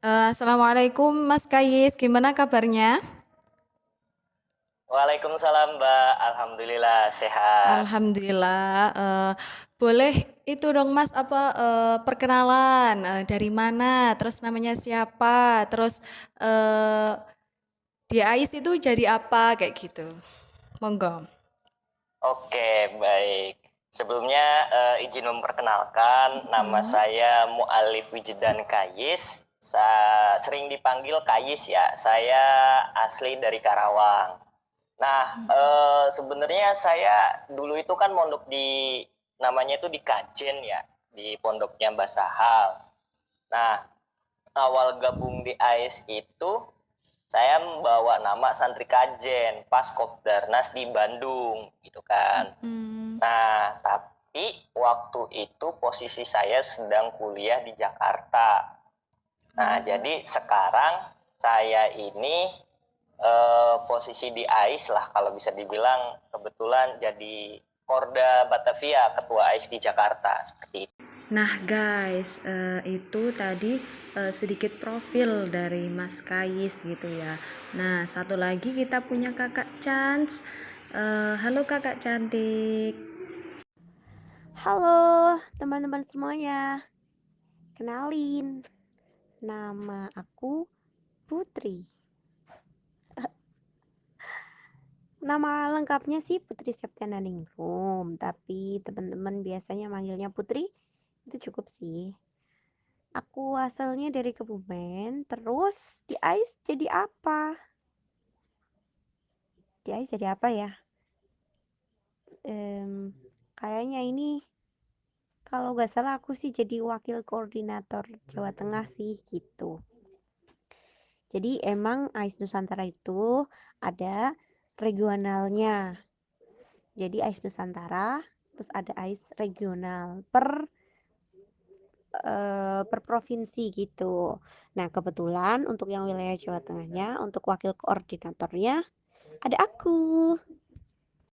Assalamualaikum Mas Kayis, gimana kabarnya? Waalaikumsalam Mbak, Alhamdulillah sehat. Alhamdulillah. Boleh itu dong Mas perkenalan dari mana, terus namanya siapa, terus eh, di AIS itu jadi apa kayak gitu. Monggo. Oke, baik. Sebelumnya izin memperkenalkan, nama saya Mu'alif Wijedan Kayis. Sering dipanggil Kayis ya, saya asli dari Karawang. Nah, sebenarnya saya dulu itu kan mondok di, namanya itu di Kajen ya, di pondoknya Mbah Sahal. Nah, awal gabung di AIS itu saya membawa nama santri Kajen pas Kopdarnas di Bandung gitu kan. Nah, tapi waktu itu posisi saya sedang kuliah di Jakarta. Nah, jadi sekarang saya ini posisi di AIS lah kalau bisa dibilang, kebetulan jadi Korda Batavia, ketua AIS di Jakarta seperti itu. Nah guys, itu tadi sedikit profil dari Mas Kayis gitu ya. Nah, satu lagi kita punya Kakak Chance. Halo Kakak cantik. Halo teman-teman semuanya, kenalin, nama aku Putri. Nama lengkapnya sih Putri Septiana Ningrum, tapi teman-teman biasanya manggilnya Putri, itu cukup sih. Aku asalnya dari Kebumen, terus di AIS jadi apa? Di AIS jadi apa ya? Kayaknya ini kalau gak salah aku sih jadi wakil koordinator Jawa Tengah sih gitu. Jadi emang AIS Nusantara itu ada regionalnya. Jadi AIS Nusantara, terus ada AIS regional per provinsi gitu. Nah, kebetulan untuk yang wilayah Jawa Tengahnya, untuk wakil koordinatornya ada aku.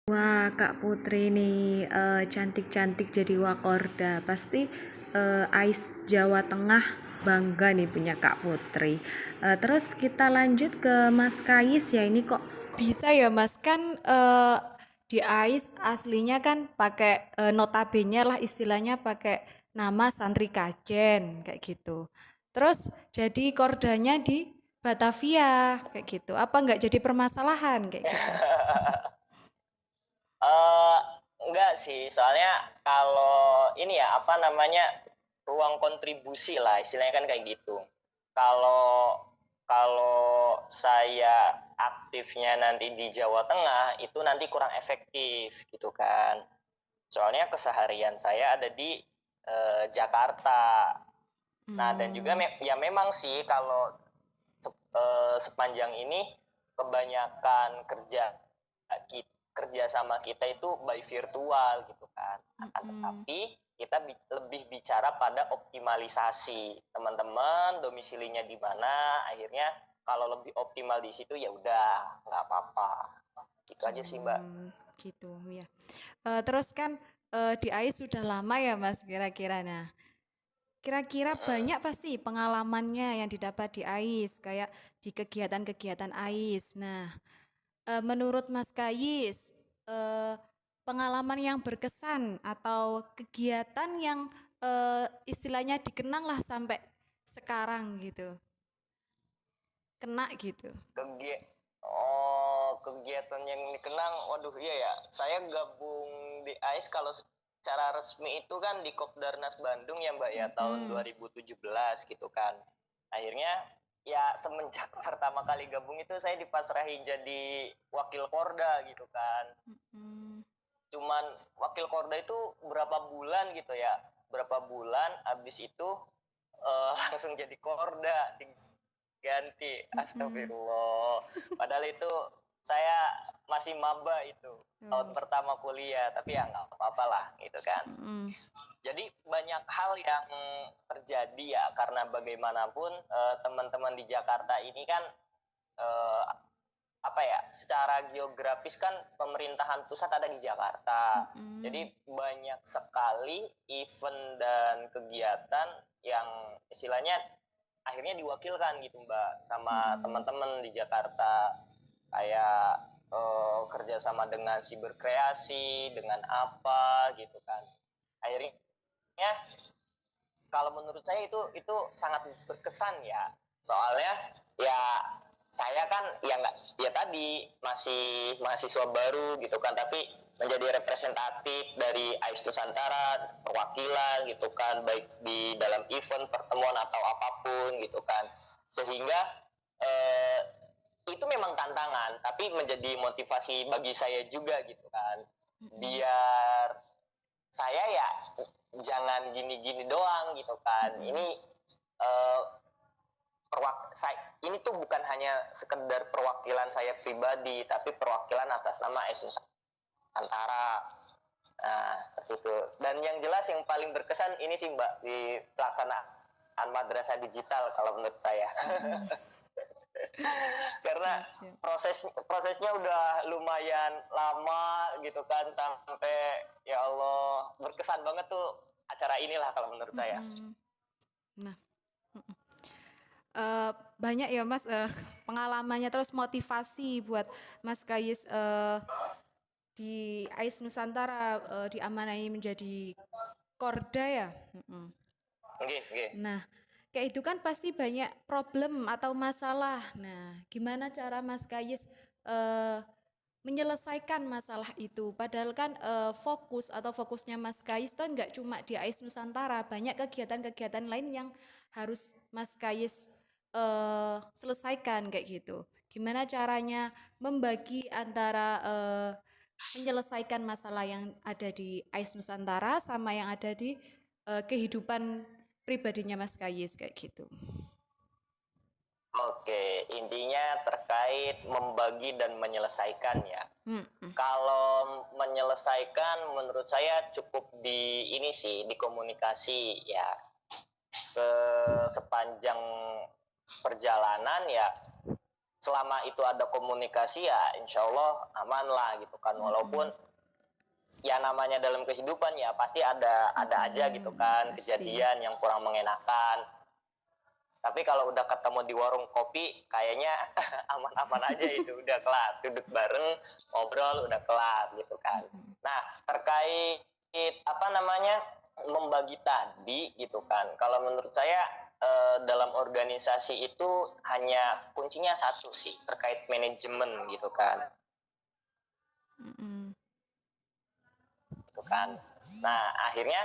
Wah, Kak Putri nih cantik-cantik jadi Wakorda. Pasti AIS Jawa Tengah bangga nih punya Kak Putri. Terus kita lanjut ke Mas Kayis ya. Ini kok bisa ya Mas kan di AIS aslinya kan pakai notabene lah istilahnya pakai nama santri Kajen kayak gitu. Terus jadi kordanya di Batavia kayak gitu. Apa nggak jadi permasalahan kayak gitu? Eh, enggak sih, soalnya kalau ini ya apa namanya, ruang kontribusi lah istilahnya kan kayak gitu. Kalau kalau saya aktifnya nanti di Jawa Tengah itu nanti kurang efektif gitu kan. Soalnya keseharian saya ada di Jakarta. Nah, dan juga ya memang sih kalau sepanjang ini kebanyakan kerja sama kita itu by virtual gitu kan. Akan tetapi kita lebih bicara pada optimalisasi. Teman-teman domisilinya di mana, akhirnya kalau lebih optimal di situ ya udah nggak apa-apa. Itu aja sih Mbak. Gitu ya. Terus kan di AIS sudah lama ya Mas kira-kira. Nah, kira-kira banyak pasti pengalamannya yang didapat di AIS kayak di kegiatan-kegiatan AIS. Nah, menurut Mas Kayis pengalaman yang berkesan atau kegiatan yang istilahnya dikenang lah sampai sekarang gitu. Kena gitu. Kegi Kegiatan yang dikenang, waduh iya ya. Saya gabung di AIS kalau secara resmi itu kan di Kopdarnas Bandung ya Mbak ya, tahun 2017 gitu kan. Akhirnya ya semenjak pertama kali gabung itu saya dipasrahi jadi wakil Korda gitu kan. Cuman wakil Korda itu berapa bulan gitu ya. Berapa bulan abis itu langsung jadi Korda, ganti, astagfirullah, padahal itu saya masih maba itu tahun pertama kuliah, tapi ya nggak apa-apa lah gitu kan. Jadi banyak hal yang terjadi ya, karena bagaimanapun teman-teman di Jakarta ini kan eh, apa ya, secara geografis kan pemerintahan pusat ada di Jakarta. Jadi banyak sekali event dan kegiatan yang istilahnya akhirnya diwakilkan gitu Mbak sama teman-teman di Jakarta, kayak kerja sama dengan Siberkreasi, dengan apa gitu kan. Akhirnya kalau menurut saya itu sangat berkesan ya, soalnya ya saya kan ya nggak, ya tadi masih mahasiswa baru gitu kan, tapi menjadi representatif dari AIS Nusantara, perwakilan gitu kan, baik di dalam event, pertemuan atau apapun gitu kan, sehingga eh, itu memang tantangan, tapi menjadi motivasi bagi saya juga gitu kan, biar saya ya jangan gini-gini doang gitu kan. Ini eh, ini tuh bukan hanya sekedar perwakilan saya pribadi, tapi perwakilan atas nama AIS Nusantara. Nah, seperti itu. Dan yang jelas yang paling berkesan ini sih Mbak, di pelaksanaan madrasah digital kalau menurut saya. Karena Siap. prosesnya udah lumayan lama gitu kan, sampai ya Allah berkesan banget tuh acara inilah kalau menurut saya. Nah, banyak ya Mas pengalamannya, terus motivasi buat Mas Kayis di AIS Nusantara diamanai menjadi Korda ya. Oke. Nah, kayak itu kan pasti banyak problem atau masalah. Nah, gimana cara Mas Kayis menyelesaikan masalah itu? Padahal kan fokusnya Mas Kayis kan nggak cuma di AIS Nusantara, banyak kegiatan-kegiatan lain yang harus Mas Kayis selesaikan kayak gitu. Gimana caranya membagi antara menyelesaikan masalah yang ada di AIS Nusantara sama yang ada di kehidupan pribadinya Mas Kayis kayak gitu. Oke, intinya terkait membagi dan menyelesaikan ya. Hmm. Kalau menyelesaikan menurut saya cukup di ini sih, di komunikasi ya. Sepanjang perjalanan ya, selama itu ada komunikasi ya insya Allah aman lah gitu kan. Walaupun ya namanya dalam kehidupan ya pasti ada aja gitu kan, Pasti. kejadian yang kurang mengenakan. Tapi kalau udah ketemu di warung kopi kayaknya aman-aman aja, itu udah kelar, duduk bareng ngobrol udah kelar gitu kan. Nah, terkait apa namanya membagi tadi gitu kan, kalau menurut saya dalam organisasi itu hanya kuncinya satu sih, terkait manajemen gitu kan. Gitu kan. Nah, akhirnya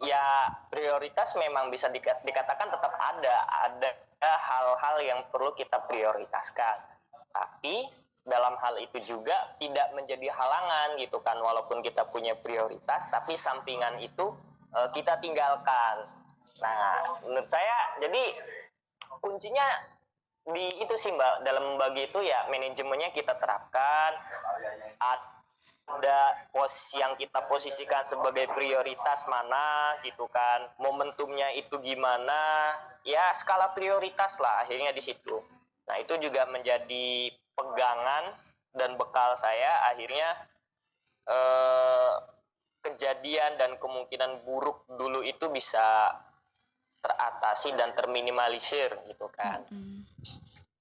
ya prioritas memang bisa dikatakan tetap ada hal-hal yang perlu kita prioritaskan, tapi dalam hal itu juga tidak menjadi halangan gitu kan, walaupun kita punya prioritas tapi sampingan itu kita tinggalkan. Nah, menurut saya jadi kuncinya di itu sih Mbak, dalam membagi itu ya manajemennya kita terapkan, ada yang kita posisikan sebagai prioritas mana gitu kan, momentumnya itu gimana, ya skala prioritas lah akhirnya di situ. Nah, itu juga menjadi pegangan dan bekal saya akhirnya kejadian dan kemungkinan buruk dulu itu bisa teratasi dan terminimalisir gitu kan.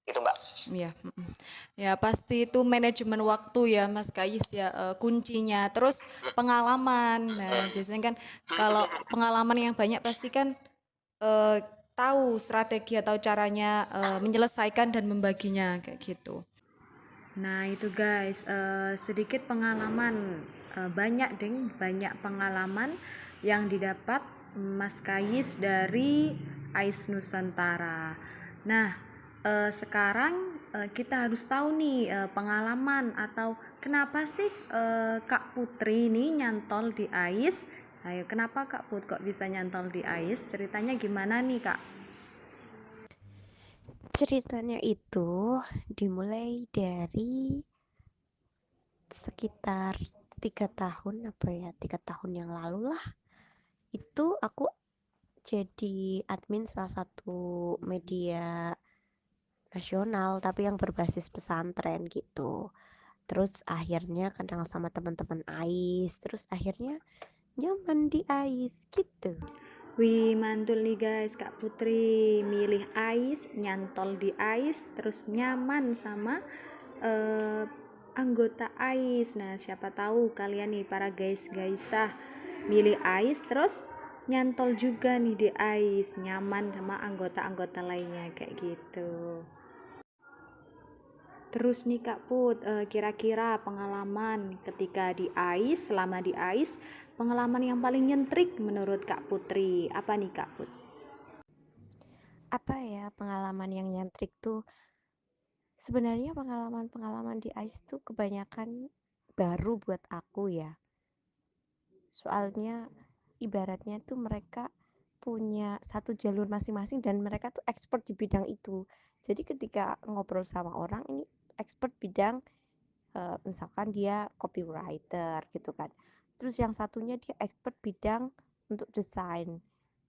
Itu Mbak. Iya. Ya pasti itu manajemen waktu ya Mas Kayis ya, kuncinya. Terus pengalaman. Nah biasanya kan kalau pengalaman yang banyak pasti kan tahu strategi atau caranya menyelesaikan dan membaginya kayak gitu. Nah itu guys, sedikit pengalaman, banyak pengalaman yang didapat Mas Kayis dari AIS Nusantara. Nah sekarang kita harus tahu nih pengalaman atau kenapa sih Kak Putri ini nyantol di AIS. Ayo, kenapa Kak Put kok bisa nyantol di AIS? Ceritanya gimana nih Kak? Ceritanya itu dimulai dari sekitar 3 tahun yang lalu lah. Itu aku jadi admin salah satu media nasional tapi yang berbasis pesantren gitu. Terus akhirnya kenal sama teman-teman AIS, terus akhirnya nyaman di AIS gitu. Wih, mantul nih guys, Kak Putri milih Ais, nyantol di Ais, terus nyaman sama eh, anggota Ais. Nah, siapa tahu kalian nih para guys-gaisah milih Ais, terus nyantol juga nih di Ais, nyaman sama anggota-anggota lainnya kayak gitu. Terus nih Kak Put, kira-kira pengalaman ketika di AIS, selama di AIS, pengalaman yang paling nyentrik menurut Kak Putri, apa nih Kak Put? Apa ya pengalaman yang nyentrik tuh? Sebenarnya pengalaman-pengalaman di ICE tuh kebanyakan baru buat aku ya. Soalnya ibaratnya tuh mereka punya satu jalur masing-masing dan mereka tuh expert di bidang itu. Jadi ketika ngobrol sama orang ini expert bidang misalkan dia copywriter gitu kan. Terus yang satunya dia expert bidang untuk desain,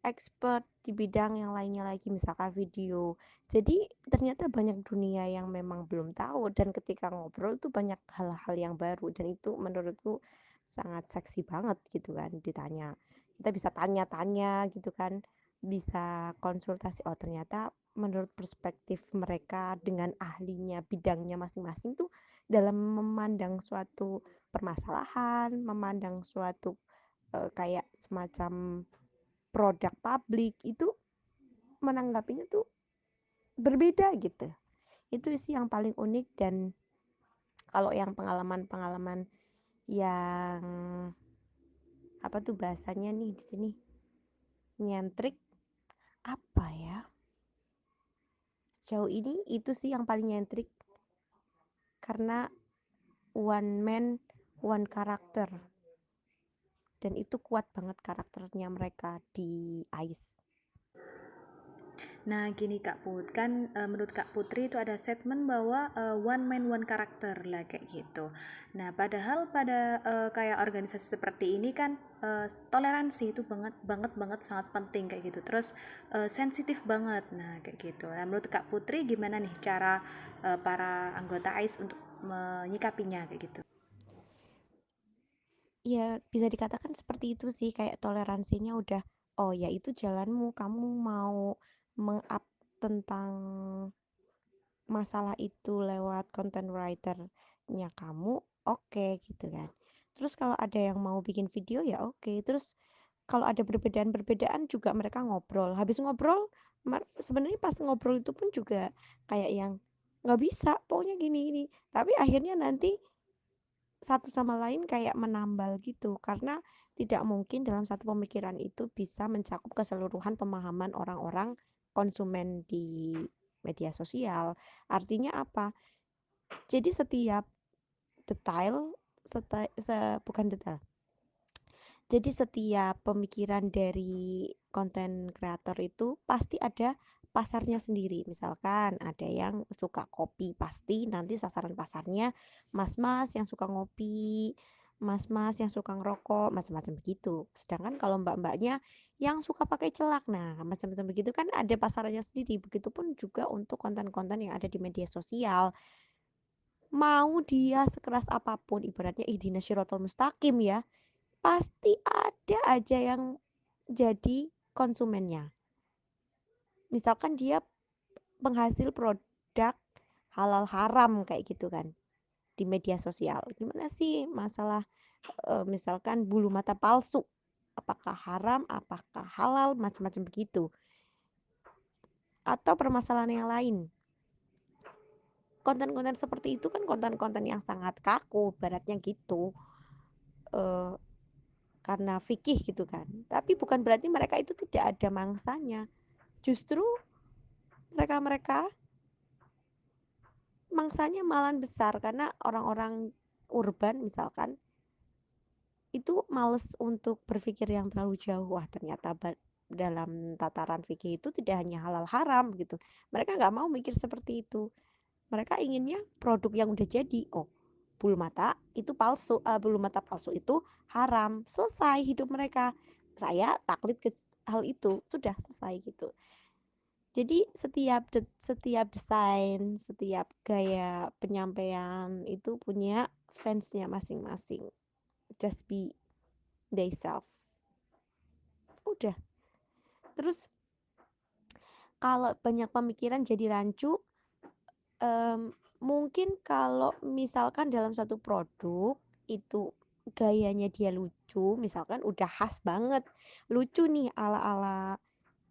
expert di bidang yang lainnya lagi misalkan video. Jadi ternyata banyak dunia yang memang belum tahu dan ketika ngobrol tuh banyak hal-hal yang baru dan itu menurutku sangat seksi banget gitu kan ditanya. Kita bisa tanya-tanya gitu kan, bisa konsultasi. Oh ternyata menurut perspektif mereka dengan ahlinya bidangnya masing-masing tuh dalam memandang suatu permasalahan, memandang suatu kayak semacam produk publik itu menanggapinya tuh berbeda gitu. Itu sih yang paling unik dan kalau yang pengalaman-pengalaman yang apa tuh bahasanya nih di sini nyentrik apa ya? Sejauh ini itu sih yang paling nyentrik karena one man one karakter dan itu kuat banget karakternya mereka di Ice. Nah, gini Kak Put, kan menurut Kak Putri itu ada statement bahwa one man one karakter lah kayak gitu. Nah, padahal pada kayak organisasi seperti ini kan toleransi itu banget banget banget sangat penting kayak gitu. Terus sensitif banget. Nah, kayak gitu. Nah, menurut Kak Putri gimana nih cara para anggota AIS untuk menyikapinya kayak gitu? Ya bisa dikatakan seperti itu sih kayak toleransinya udah oh ya itu jalanmu kamu mau meng-up tentang masalah itu lewat content writernya kamu oke gitu kan terus kalau ada yang mau bikin video ya oke terus kalau ada perbedaan-perbedaan juga mereka ngobrol habis ngobrol sebenarnya pas ngobrol itu pun juga kayak yang nggak bisa pokoknya gini-gini tapi akhirnya nanti satu sama lain kayak menambal gitu karena tidak mungkin dalam satu pemikiran itu bisa mencakup keseluruhan pemahaman orang-orang konsumen di media sosial. Artinya apa? Jadi setiap detail bukan detail. Jadi setiap pemikiran dari konten kreator itu pasti ada pasarnya sendiri. Misalkan ada yang suka kopi, pasti nanti sasaran pasarnya mas-mas yang suka ngopi, mas-mas yang suka ngerokok, macam-macam begitu. Sedangkan kalau mbak-mbaknya yang suka pakai celak, nah macam-macam begitu kan ada pasarnya sendiri. Begitupun juga untuk konten-konten yang ada di media sosial. Mau dia sekeras apapun, ibaratnya ihdina syiratal mustaqim ya, pasti ada aja yang jadi konsumennya. Misalkan dia penghasil produk halal haram kayak gitu kan di media sosial. Gimana sih masalah misalkan bulu mata palsu? Apakah haram, apakah halal, macam-macam begitu. Atau permasalahan yang lain. Konten-konten seperti itu kan konten-konten yang sangat kaku, baratnya gitu. Eh, karena fikih gitu kan. Tapi bukan berarti mereka itu tidak ada mangsanya. Justru mereka-mereka mangsanya malah besar karena orang-orang urban misalkan itu males untuk berpikir yang terlalu jauh. Wah ternyata dalam tataran fikih itu tidak hanya halal haram gitu. Mereka nggak mau mikir seperti itu. Mereka inginnya produk yang udah jadi. Oh bulu mata itu palsu, bulu mata palsu itu haram. Selesai hidup mereka. Saya taklid ke hal itu sudah selesai gitu. Jadi setiap desain, setiap gaya penyampaian itu punya fansnya masing-masing. Just be they self. Udah. Terus kalau banyak pemikiran jadi rancu, mungkin kalau misalkan dalam satu produk itu gayanya dia lucu, misalkan udah khas banget, lucu nih ala-ala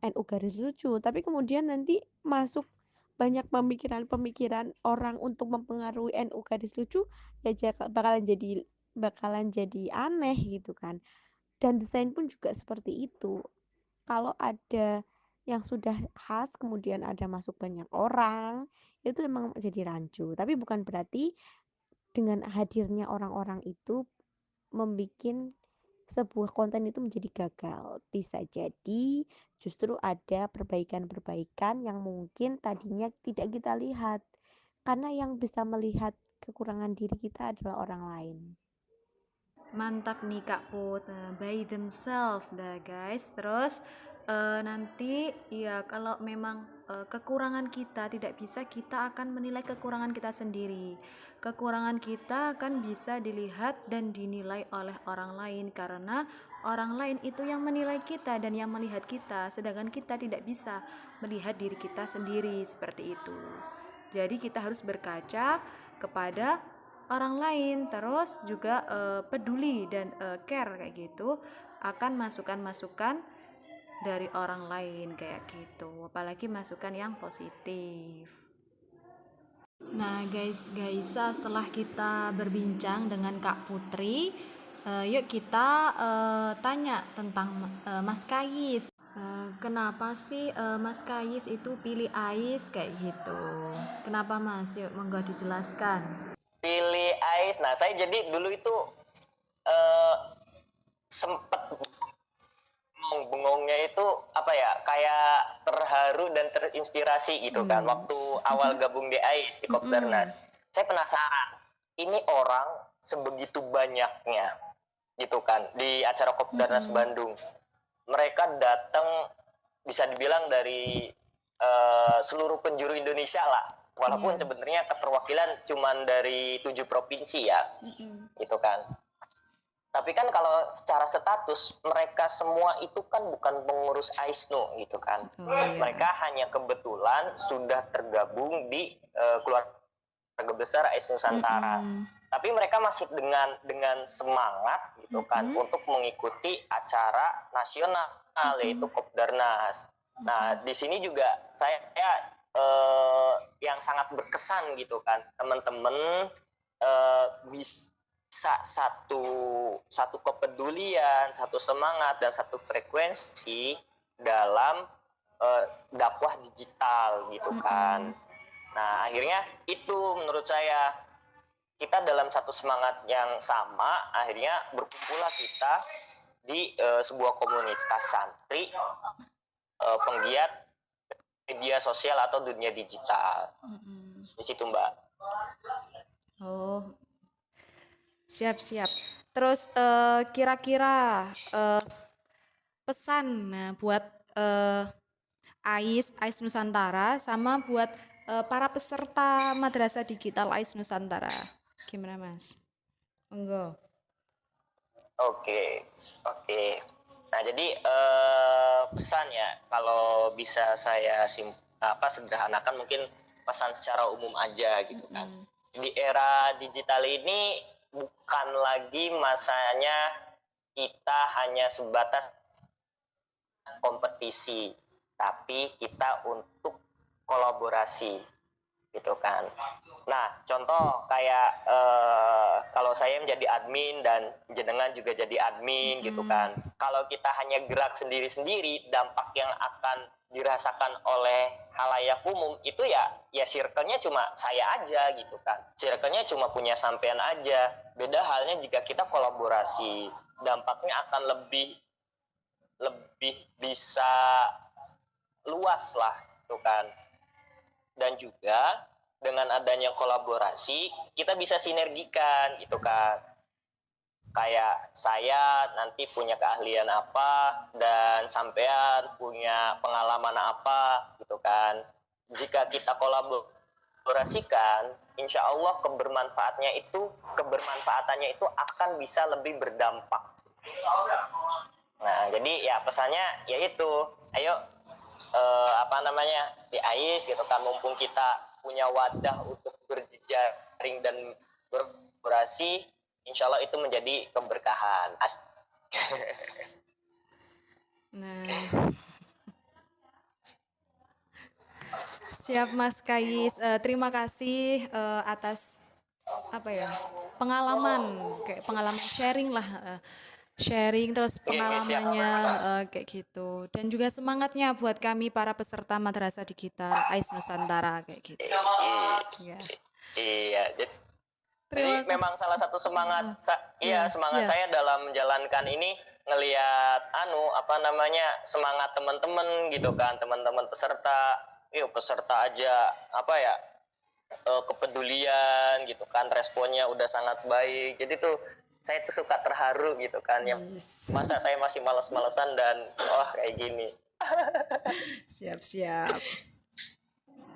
NU garis lucu, tapi kemudian nanti masuk banyak pemikiran-pemikiran orang untuk mempengaruhi NU garis lucu, ya bakalan jadi aneh gitu kan. Dan desain pun juga seperti itu. Kalau ada yang sudah khas kemudian ada masuk banyak orang, itu memang jadi rancu. Tapi bukan berarti dengan hadirnya orang-orang itu membuat sebuah konten itu menjadi gagal. Bisa jadi justru ada perbaikan-perbaikan yang mungkin tadinya tidak kita lihat. Karena yang bisa melihat kekurangan diri kita adalah orang lain. Mantap nih Kak Put, by themselves dah guys. Terus nanti ya kalau memang kekurangan kita tidak bisa, kita akan menilai kekurangan kita sendiri. Kekurangan kita akan bisa dilihat dan dinilai oleh orang lain, karena orang lain itu yang menilai kita dan yang melihat kita, sedangkan kita tidak bisa melihat diri kita sendiri seperti itu. Jadi kita harus berkaca kepada orang lain, terus juga peduli dan care kayak gitu akan masukan-masukan dari orang lain kayak gitu, apalagi masukan yang positif. Nah guys, setelah kita berbincang dengan Kak Putri, yuk kita tanya tentang Mas Kayis. Kenapa sih Mas Kayis itu pilih Ais kayak gitu? Kenapa Mas? Yuk monggo dijelaskan. Pilih Ais. Nah, saya jadi dulu itu eh, sempet bengongnya itu apa ya, kayak terharu dan terinspirasi gitu kan waktu awal gabung di Ais di Kopdarnas. Saya penasaran, ini orang sebegitu banyaknya gitu kan di acara Kopdarnas Bandung. Mereka datang bisa dibilang dari seluruh penjuru Indonesia lah, walaupun sebenarnya keterwakilan cuman dari 7 provinsi ya, gitu kan. Tapi kan kalau secara status mereka semua itu kan bukan pengurus AISNU gitu kan. Mereka hanya kebetulan sudah tergabung di keluarga besar AIS Nusantara. Tapi mereka masih dengan semangat gitu kan untuk mengikuti acara nasional yaitu Kopdarnas. Nah, di sini juga saya yang sangat berkesan gitu kan, teman-teman bisa satu kepedulian, satu semangat dan satu frekuensi dalam dakwah digital gitu kan. Nah, akhirnya itu menurut saya kita dalam satu semangat yang sama, akhirnya berkumpullah kita di sebuah komunitas santri penggiat media sosial atau dunia digital. Di situ Mbak. Oh, siap. Terus kira-kira pesan buat AIS Nusantara sama buat para peserta Madrasah Digital AIS Nusantara. Gimana Mas? Monggo. Oke. Nah, jadi pesan ya, kalau bisa saya sederhanakan mungkin pesan secara umum aja gitu kan. Di era digital ini bukan lagi masanya kita hanya sebatas kompetisi, tapi kita untuk kolaborasi gitu kan. Nah, contoh kayak kalau saya menjadi admin dan jenengan juga jadi admin gitu kan. Kalau kita hanya gerak sendiri-sendiri, dampak yang akan dirasakan oleh halayak umum itu ya circle-nya cuma saya aja gitu kan. Circle-nya cuma punya sampean aja. Beda halnya jika kita kolaborasi, dampaknya akan lebih bisa luas lah gitu kan. Dan juga dengan adanya kolaborasi kita bisa sinergikan gitu kan. Kayak saya nanti punya keahlian apa dan sampean punya pengalaman apa gitu kan. Jika kita kolaborasikan, insya Allah kebermanfaatannya itu akan bisa lebih berdampak. Nah, jadi ya pesannya yaitu ayo di AIS gitu kan, mumpung kita punya wadah untuk berjejaring dan berkolaborasi, insya Allah itu menjadi keberkahan. Nah, siap Mas Kais. Terima kasih atas pengalaman, kayak pengalaman sharing lah, sharing terus pengalamannya kayak gitu, dan juga semangatnya buat kami para peserta Madrasah Digital AIS Nusantara kayak gitu. Ya. Iya, Terima jadi memang kasih. salah satu semangat semangat Iya. saya dalam menjalankan ini ngelihat semangat teman-teman gitu kan, teman-teman peserta aja kepedulian gitu kan, responnya udah sangat baik. Jadi tuh saya tuh suka terharu gitu kan, yang Yes. masa saya masih malas-malesan dan kayak gini. Siap-siap.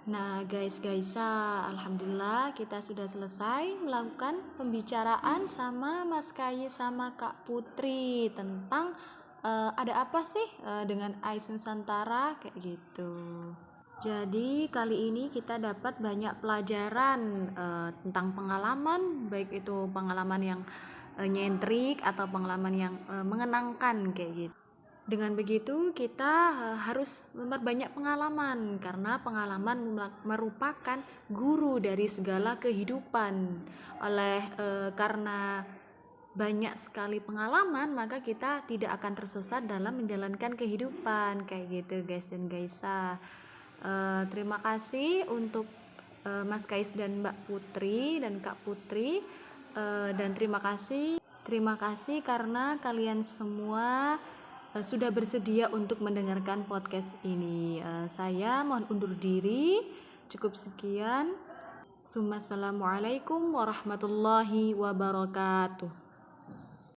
Nah guys, alhamdulillah kita sudah selesai melakukan pembicaraan sama Mas Kayi sama Kak Putri tentang ada apa sih dengan AIS Nusantara kayak gitu. Jadi kali ini kita dapat banyak pelajaran tentang pengalaman, baik itu pengalaman yang nyentrik atau pengalaman yang mengenangkan kayak gitu. Dengan begitu kita harus memperbanyak pengalaman, karena pengalaman merupakan guru dari segala kehidupan. Karena banyak sekali pengalaman, maka kita tidak akan tersesat dalam menjalankan kehidupan kayak gitu guys dan Gaisa. Terima kasih untuk Mas Kais dan Mbak Putri dan Kak Putri, dan terima kasih karena kalian semua sudah bersedia untuk mendengarkan podcast ini. Saya mohon undur diri. Cukup sekian. Assalamualaikum warahmatullahi wabarakatuh.